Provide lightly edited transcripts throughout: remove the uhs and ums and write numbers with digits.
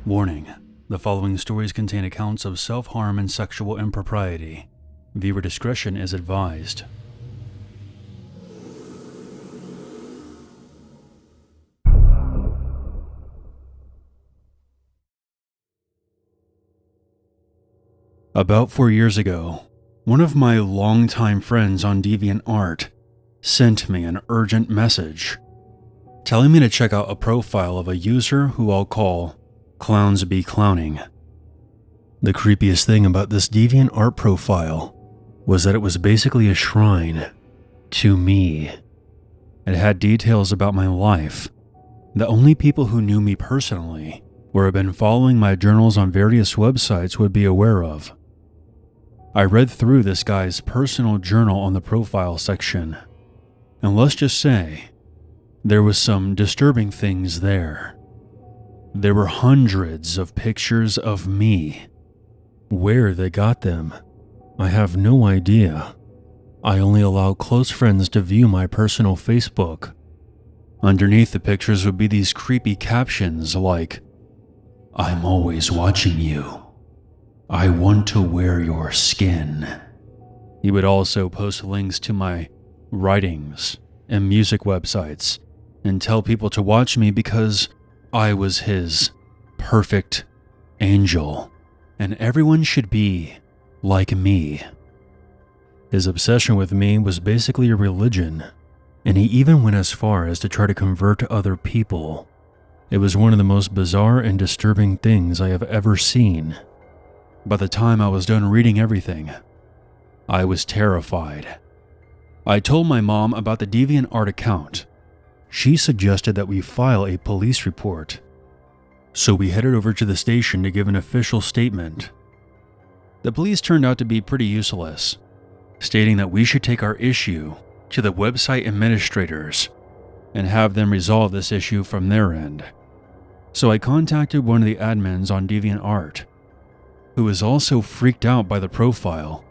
Warning: the following stories contain accounts of self-harm and sexual impropriety. Viewer discretion is advised. About 4 years ago, one of my longtime friends on DeviantArt sent me an urgent message telling me to check out a profile of a user who I'll call Clowns Be Clowning. The creepiest thing about this DeviantArt profile was that it was basically a shrine to me. It had details about my life that only people who knew me personally or had been following my journals on various websites would be aware of. I read through this guy's personal journal on the profile section, and let's just say, there was some disturbing things there. There were hundreds of pictures of me. Where they got them, I have no idea. I only allow close friends to view my personal Facebook. Underneath the pictures would be these creepy captions like, "I'm always watching you. I want to wear your skin." He would also post links to my writings and music websites and tell people to watch me because I was his perfect angel, and everyone should be like me. His obsession with me was basically a religion, and he even went as far as to try to convert other people. It was one of the most bizarre and disturbing things I have ever seen. By the time I was done reading everything, I was terrified. I told my mom about the DeviantArt account. She suggested that we file a police report. So we headed over to the station to give an official statement. The police turned out to be pretty useless, stating that we should take our issue to the website administrators and have them resolve this issue from their end. So I contacted one of the admins on DeviantArt, who was also freaked out by the profile.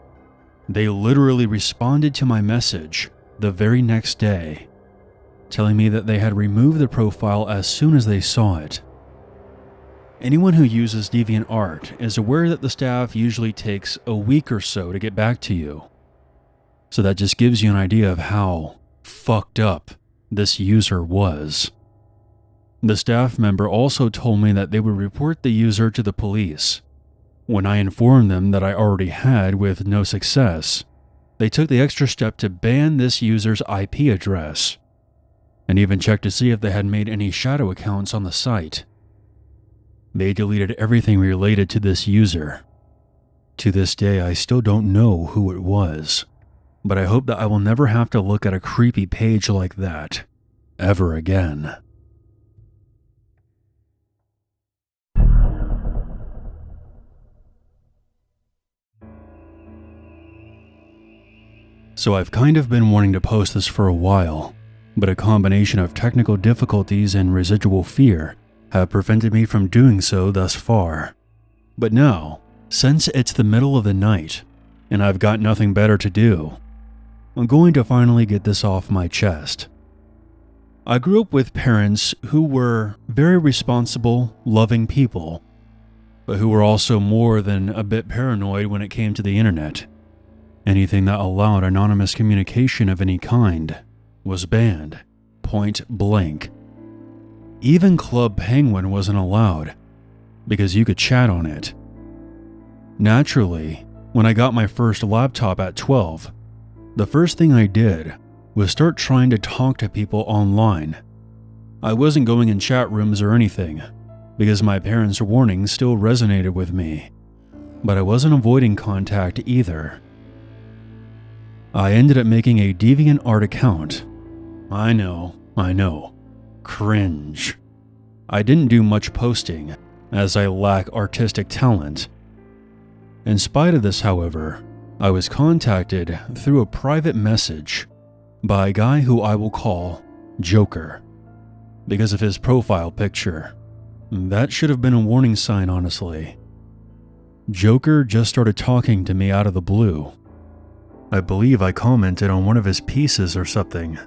They literally responded to my message the very next day, telling me that they had removed the profile as soon as they saw it. Anyone who uses DeviantArt is aware that the staff usually takes a week or so to get back to you. So that just gives you an idea of how fucked up this user was. The staff member also told me that they would report the user to the police. When I informed them that I already had with no success, they took the extra step to ban this user's IP address, and even checked to see if they had made any shadow accounts on the site. They deleted everything related to this user. To this day, I still don't know who it was, but I hope that I will never have to look at a creepy page like that ever again. So I've kind of been wanting to post this for a while, but a combination of technical difficulties and residual fear have prevented me from doing so thus far. But now, since it's the middle of the night, and I've got nothing better to do, I'm going to finally get this off my chest. I grew up with parents who were very responsible, loving people, but who were also more than a bit paranoid when it came to the internet. Anything that allowed anonymous communication of any kind was banned, point blank. Even Club Penguin wasn't allowed, because you could chat on it. Naturally, when I got my first laptop at 12, the first thing I did was start trying to talk to people online. I wasn't going in chat rooms or anything, because my parents' warnings still resonated with me, but I wasn't avoiding contact either. I ended up making a DeviantArt account. I know. Cringe. I didn't do much posting, as I lack artistic talent. In spite of this, however, I was contacted through a private message by a guy who I will call Joker, because of his profile picture. That should have been a warning sign, honestly. Joker just started talking to me out of the blue. I believe I commented on one of his pieces or something,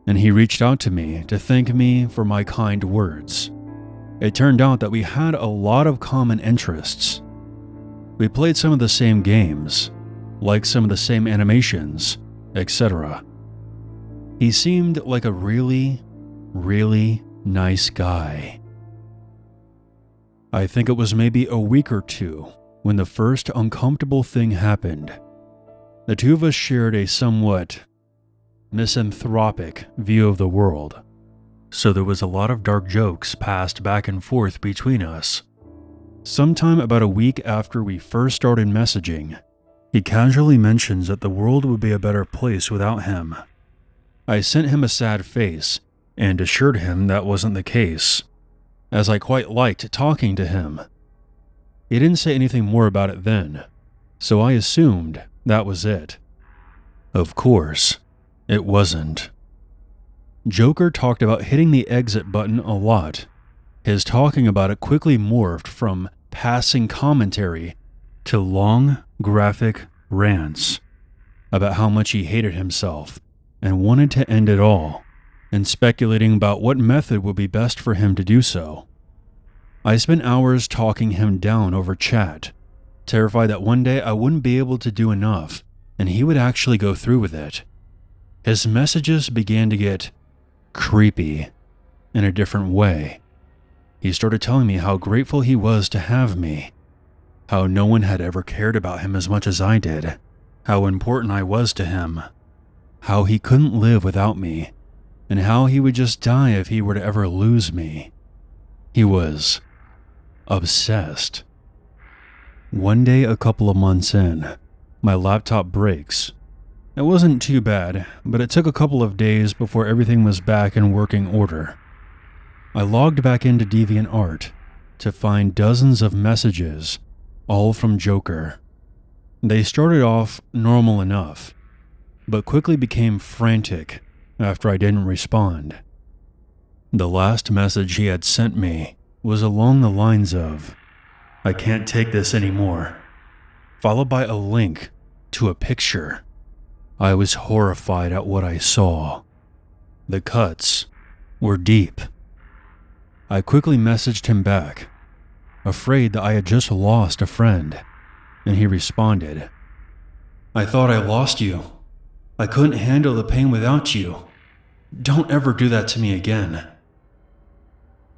and he reached out to me to thank me for my kind words. It turned out that we had a lot of common interests. We played some of the same games, liked some of the same animations, etc. He seemed like a really, really nice guy. I think it was maybe a week or two when the first uncomfortable thing happened. The two of us shared a somewhat misanthropic view of the world, so there was a lot of dark jokes passed back and forth between us. Sometime about a week after we first started messaging, he casually mentions that the world would be a better place without him. I sent him a sad face and assured him that wasn't the case, as I quite liked talking to him. He didn't say anything more about it then, so I assumed that was it. Of course, it wasn't. Joker talked about hitting the exit button a lot. His talking about it quickly morphed from passing commentary to long, graphic rants about how much he hated himself and wanted to end it all, and speculating about what method would be best for him to do so. I spent hours talking him down over chat, terrified that one day I wouldn't be able to do enough and he would actually go through with it. His messages began to get creepy in a different way. He started telling me how grateful he was to have me, how no one had ever cared about him as much as I did, how important I was to him, how he couldn't live without me, and how he would just die if he were to ever lose me. He was obsessed. One day, a couple of months in, my laptop breaks. It wasn't too bad, but it took a couple of days before everything was back in working order. I logged back into DeviantArt to find dozens of messages, all from Joker. They started off normal enough, but quickly became frantic after I didn't respond. The last message he had sent me was along the lines of, "I can't take this anymore," followed by a link to a picture. I was horrified at what I saw. The cuts were deep. I quickly messaged him back, afraid that I had just lost a friend, and he responded, "I thought I lost you. I couldn't handle the pain without you. Don't ever do that to me again."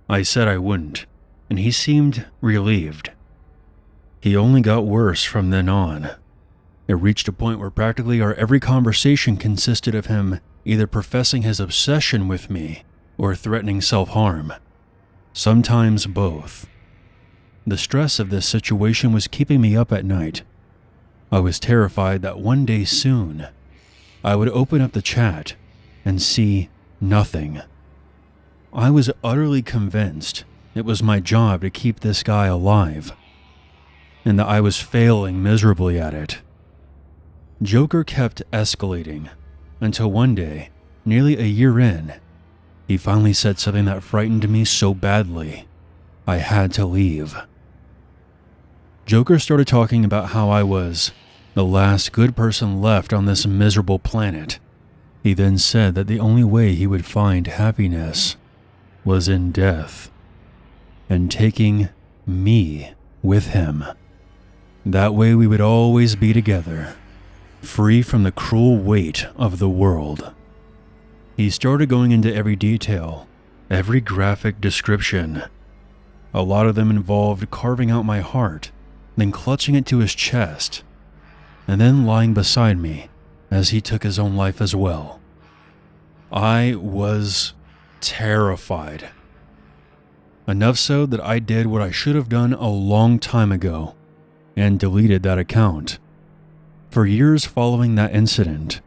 I said I wouldn't, and he seemed relieved. He only got worse from then on. It reached a point where practically our every conversation consisted of him either professing his obsession with me or threatening self-harm. Sometimes both. The stress of this situation was keeping me up at night. I was terrified that one day soon, I would open up the chat and see nothing. I was utterly convinced it was my job to keep this guy alive, and that I was failing miserably at it. Joker kept escalating until one day, nearly a year in, he finally said something that frightened me so badly, I had to leave. Joker started talking about how I was the last good person left on this miserable planet. He then said that the only way he would find happiness was in death, and taking me with him. That way we would always be together, free from the cruel weight of the world. He started going into every detail, every graphic description. A lot of them involved carving out my heart, then clutching it to his chest, and then lying beside me as he took his own life as well. I was terrified. Enough so that I did what I should have done a long time ago and deleted that account. For years following that incident,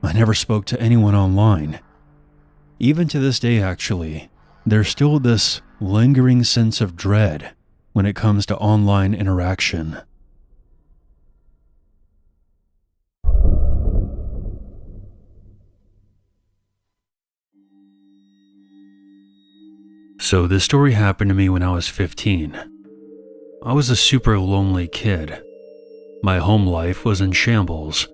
I never spoke to anyone online. Even to this day, actually, there's still this lingering sense of dread when it comes to online interaction. So this story happened to me when I was 15. I was a super lonely kid. My home life was in shambles.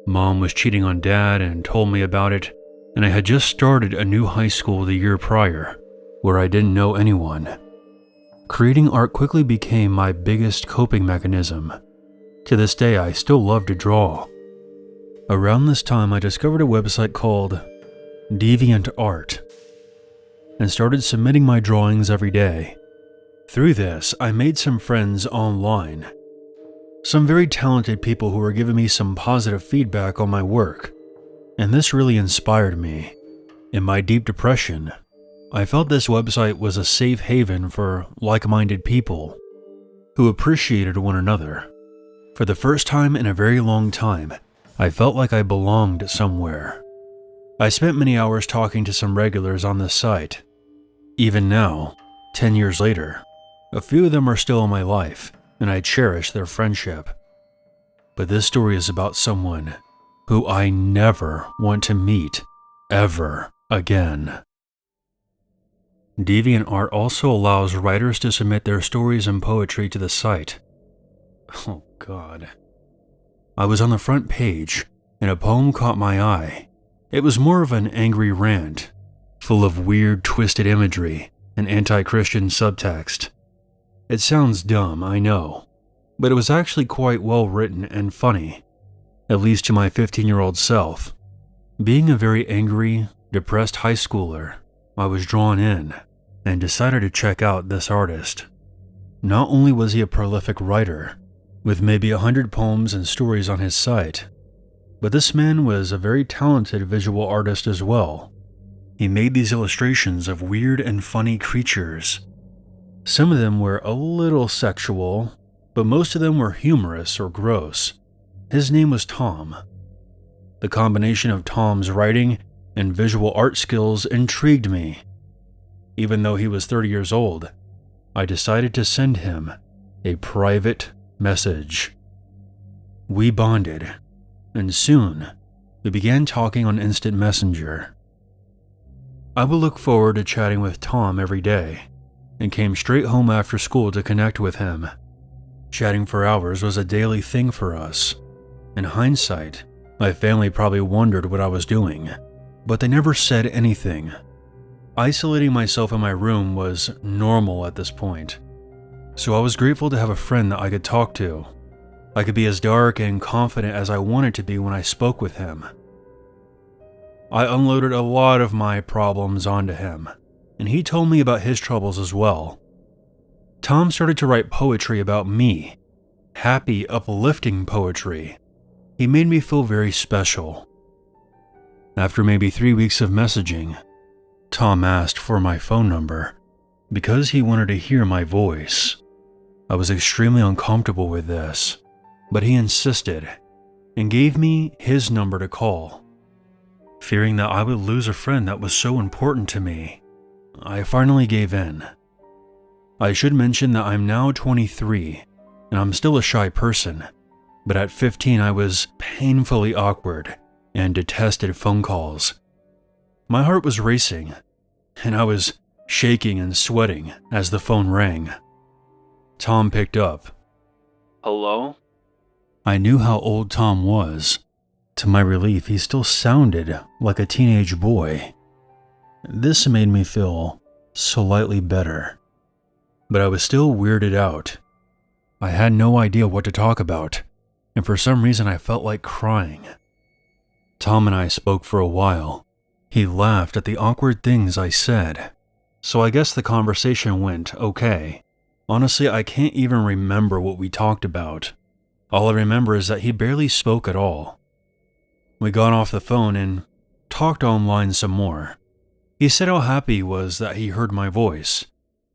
Mom was cheating on Dad and told me about it, and I had just started a new high school the year prior, where I didn't know anyone. Creating art quickly became my biggest coping mechanism. To this day, I still love to draw. Around this time, I discovered a website called DeviantArt and started submitting my drawings every day. Through this, I made some friends online. Some very talented people who were giving me some positive feedback on my work, and this really inspired me. In my deep depression, I felt this website was a safe haven for like-minded people who appreciated one another. For the first time in a very long time, I felt like I belonged somewhere. I spent many hours talking to some regulars on this site. Even now, 10 years later, a few of them are still in my life, and I cherish their friendship. But this story is about someone who I never want to meet ever again. DeviantArt also allows writers to submit their stories and poetry to the site. Oh God. I was on the front page, and a poem caught my eye. It was more of an angry rant, full of weird, twisted imagery and anti-Christian subtext. It sounds dumb, I know, but it was actually quite well written and funny, at least to my 15-year-old self. Being a very angry, depressed high schooler, I was drawn in and decided to check out this artist. Not only was he a prolific writer, with maybe 100 poems and stories on his site, but this man was a very talented visual artist as well. He made these illustrations of weird and funny creatures. Some of them were a little sexual, but most of them were humorous or gross. His name was Tom. The combination of Tom's writing and visual art skills intrigued me. Even though he was 30 years old, I decided to send him a private message. We bonded, and soon we began talking on Instant Messenger. I would look forward to chatting with Tom every day, and came straight home after school to connect with him. Chatting for hours was a daily thing for us. In hindsight, my family probably wondered what I was doing, but they never said anything. Isolating myself in my room was normal at this point, so I was grateful to have a friend that I could talk to. I could be as dark and confident as I wanted to be when I spoke with him. I unloaded a lot of my problems onto him, and he told me about his troubles as well. Tom started to write poetry about me, happy, uplifting poetry. He made me feel very special. After maybe 3 weeks of messaging, Tom asked for my phone number because he wanted to hear my voice. I was extremely uncomfortable with this, but he insisted and gave me his number to call. Fearing that I would lose a friend that was so important to me, I finally gave in. I should mention that I'm now 23, and I'm still a shy person, but at 15 I was painfully awkward and detested phone calls. My heart was racing, and I was shaking and sweating as the phone rang. Tom picked up. Hello? I knew how old Tom was. To my relief, he still sounded like a teenage boy. This made me feel slightly better, but I was still weirded out. I had no idea what to talk about, and for some reason I felt like crying. Tom and I spoke for a while. He laughed at the awkward things I said, so I guess the conversation went okay. Honestly, I can't even remember what we talked about. All I remember is that he barely spoke at all. We got off the phone and talked online some more. He said how happy he was that he heard my voice.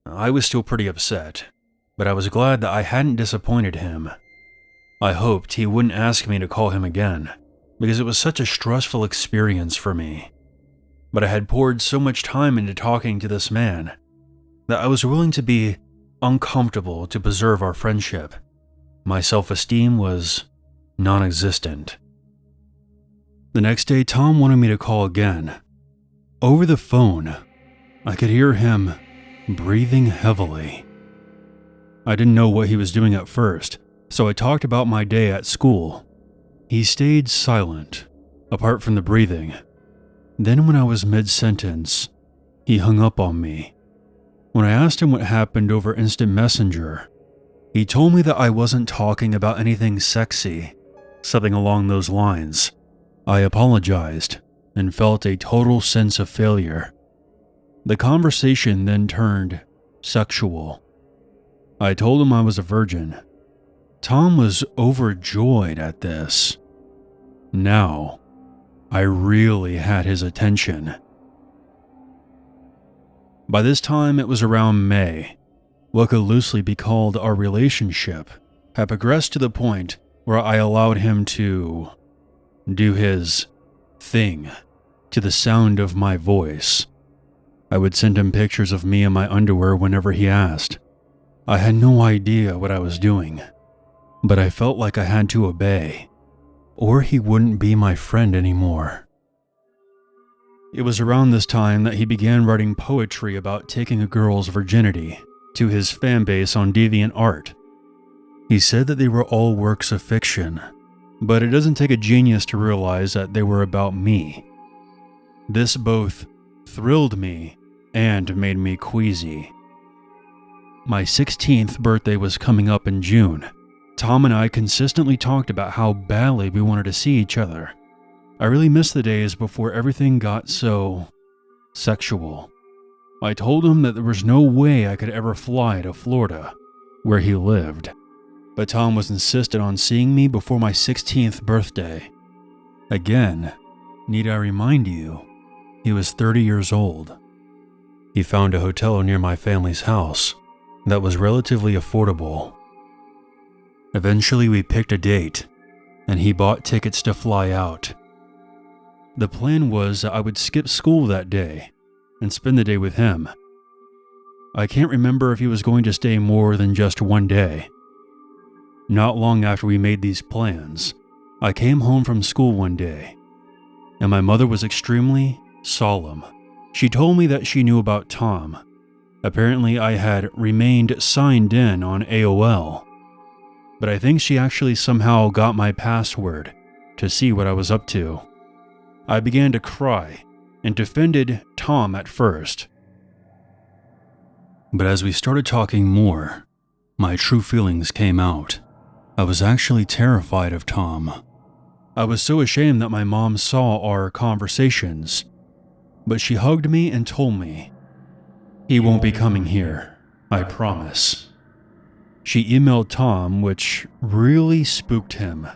I was still pretty upset, but I was glad that I hadn't disappointed him. I hoped he wouldn't ask me to call him again, because it was such a stressful experience for me. But I had poured so much time into talking to this man that I was willing to be uncomfortable to preserve our friendship. My self-esteem was non-existent. The next day, Tom wanted me to call again. Over the phone, I could hear him breathing heavily. I didn't know what he was doing at first, so I talked about my day at school. He stayed silent, apart from the breathing. Then when I was mid-sentence, he hung up on me. When I asked him what happened over instant messenger, he told me that I wasn't talking about anything sexy, something along those lines. I apologized and felt a total sense of failure. The conversation then turned sexual. I told him I was a virgin. Tom was overjoyed at this. Now, I really had his attention. By this time, it was around May. What could loosely be called our relationship had progressed to the point where I allowed him to do his thing to the sound of my voice. I would send him pictures of me in my underwear whenever he asked. I had no idea what I was doing, but I felt like I had to obey, or he wouldn't be my friend anymore. It was around this time that he began writing poetry about taking a girl's virginity to his fan base on DeviantArt. He said that they were all works of fiction, but it doesn't take a genius to realize that they were about me. This both thrilled me and made me queasy. My 16th birthday was coming up in June. Tom and I consistently talked about how badly we wanted to see each other. I really missed the days before everything got so sexual. I told him that there was no way I could ever fly to Florida, where he lived, but Tom was insistent on seeing me before my 16th birthday. Again, need I remind you, he was 30 years old. He found a hotel near my family's house that was relatively affordable. Eventually, we picked a date, and he bought tickets to fly out. The plan was that I would skip school that day and spend the day with him. I can't remember if he was going to stay more than just one day. Not long after we made these plans, I came home from school one day, and my mother was extremely solemn. She told me that she knew about Tom. Apparently, I had remained signed in on AOL, but I think she actually somehow got my password to see what I was up to. I began to cry and defended Tom at first. But as we started talking more, my true feelings came out. I was actually terrified of Tom. I was so ashamed that my mom saw our conversations, but she hugged me and told me, "He won't be coming here, I promise." She emailed Tom, which really spooked him.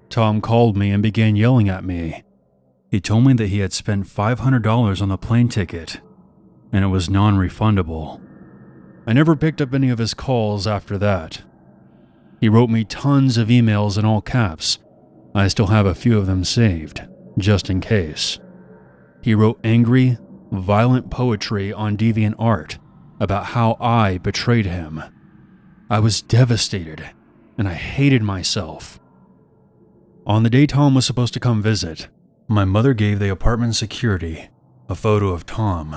Tom called me and began yelling at me. He told me that he had spent $500 on the plane ticket, and it was non-refundable. I never picked up any of his calls after that. He wrote me tons of emails in all caps. I still have a few of them saved, just in case. He wrote angry, violent poetry on DeviantArt about how I betrayed him. I was devastated, and I hated myself. On the day Tom was supposed to come visit, my mother gave the apartment security a photo of Tom,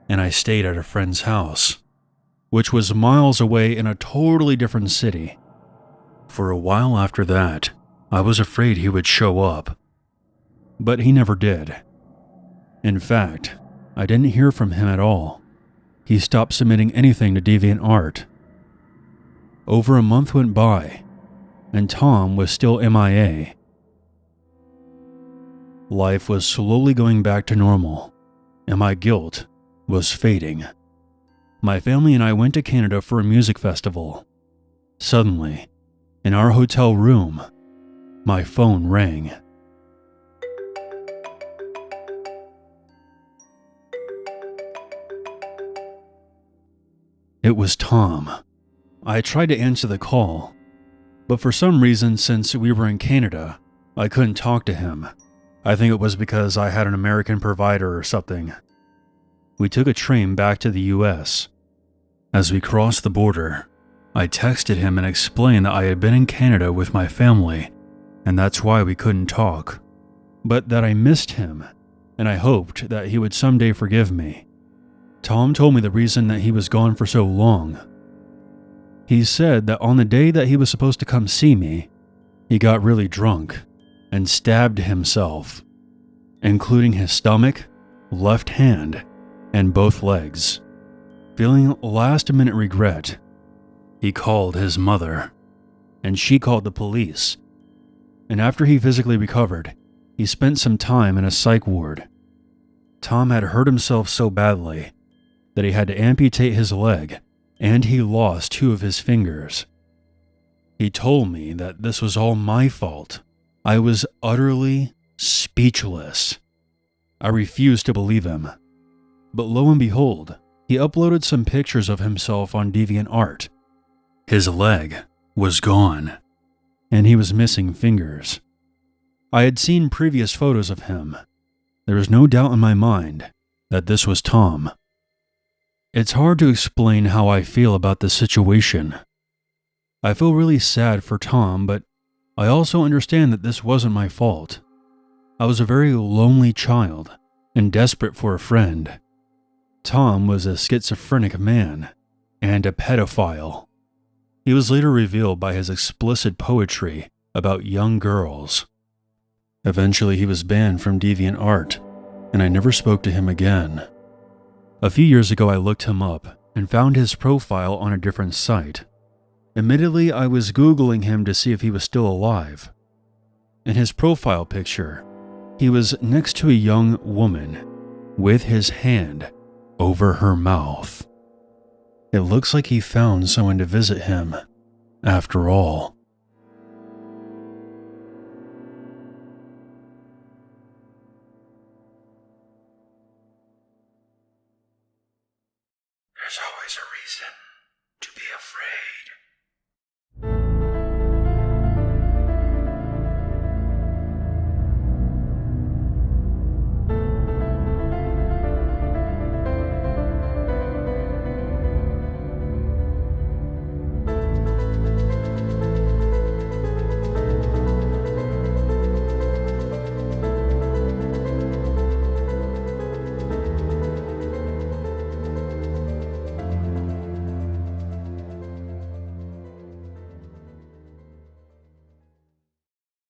and I stayed at a friend's house, which was miles away in a totally different city. For a while after that, I was afraid he would show up, but he never did. In fact, I didn't hear from him at all. He stopped submitting anything to DeviantArt. Over a month went by, and Tom was still MIA. Life was slowly going back to normal, and my guilt was fading. My family and I went to Canada for a music festival. Suddenly, in our hotel room, my phone rang. It was Tom. I tried to answer the call, but for some reason, since we were in Canada, I couldn't talk to him. I think it was because I had an American provider or something. We took a train back to the US. As we crossed the border, I texted him and explained that I had been in Canada with my family, and that's why we couldn't talk, but that I missed him, and I hoped that he would someday forgive me. Tom told me the reason that he was gone for so long. He said that on the day that he was supposed to come see me, he got really drunk and stabbed himself, including his stomach, left hand, and both legs. Feeling last-minute regret, he called his mother, and she called the police. And after he physically recovered, he spent some time in a psych ward. Tom had hurt himself so badly that he had to amputate his leg, and he lost 2 of his fingers. He told me that this was all my fault. I was utterly speechless. I refused to believe him. But lo and behold, he uploaded some pictures of himself on DeviantArt. His leg was gone, and he was missing fingers. I had seen previous photos of him. There was no doubt in my mind that this was Tom. It's hard to explain how I feel about this situation. I feel really sad for Tom, but I also understand that this wasn't my fault. I was a very lonely child and desperate for a friend. Tom was a schizophrenic man and a pedophile. He was later revealed by his explicit poetry about young girls. Eventually, he was banned from DeviantArt, and I never spoke to him again. A few years ago, I looked him up and found his profile on a different site. Admittedly, I was Googling him to see if he was still alive. In his profile picture, he was next to a young woman with his hand over her mouth. It looks like he found someone to visit him, after all. There's always a reason to be afraid.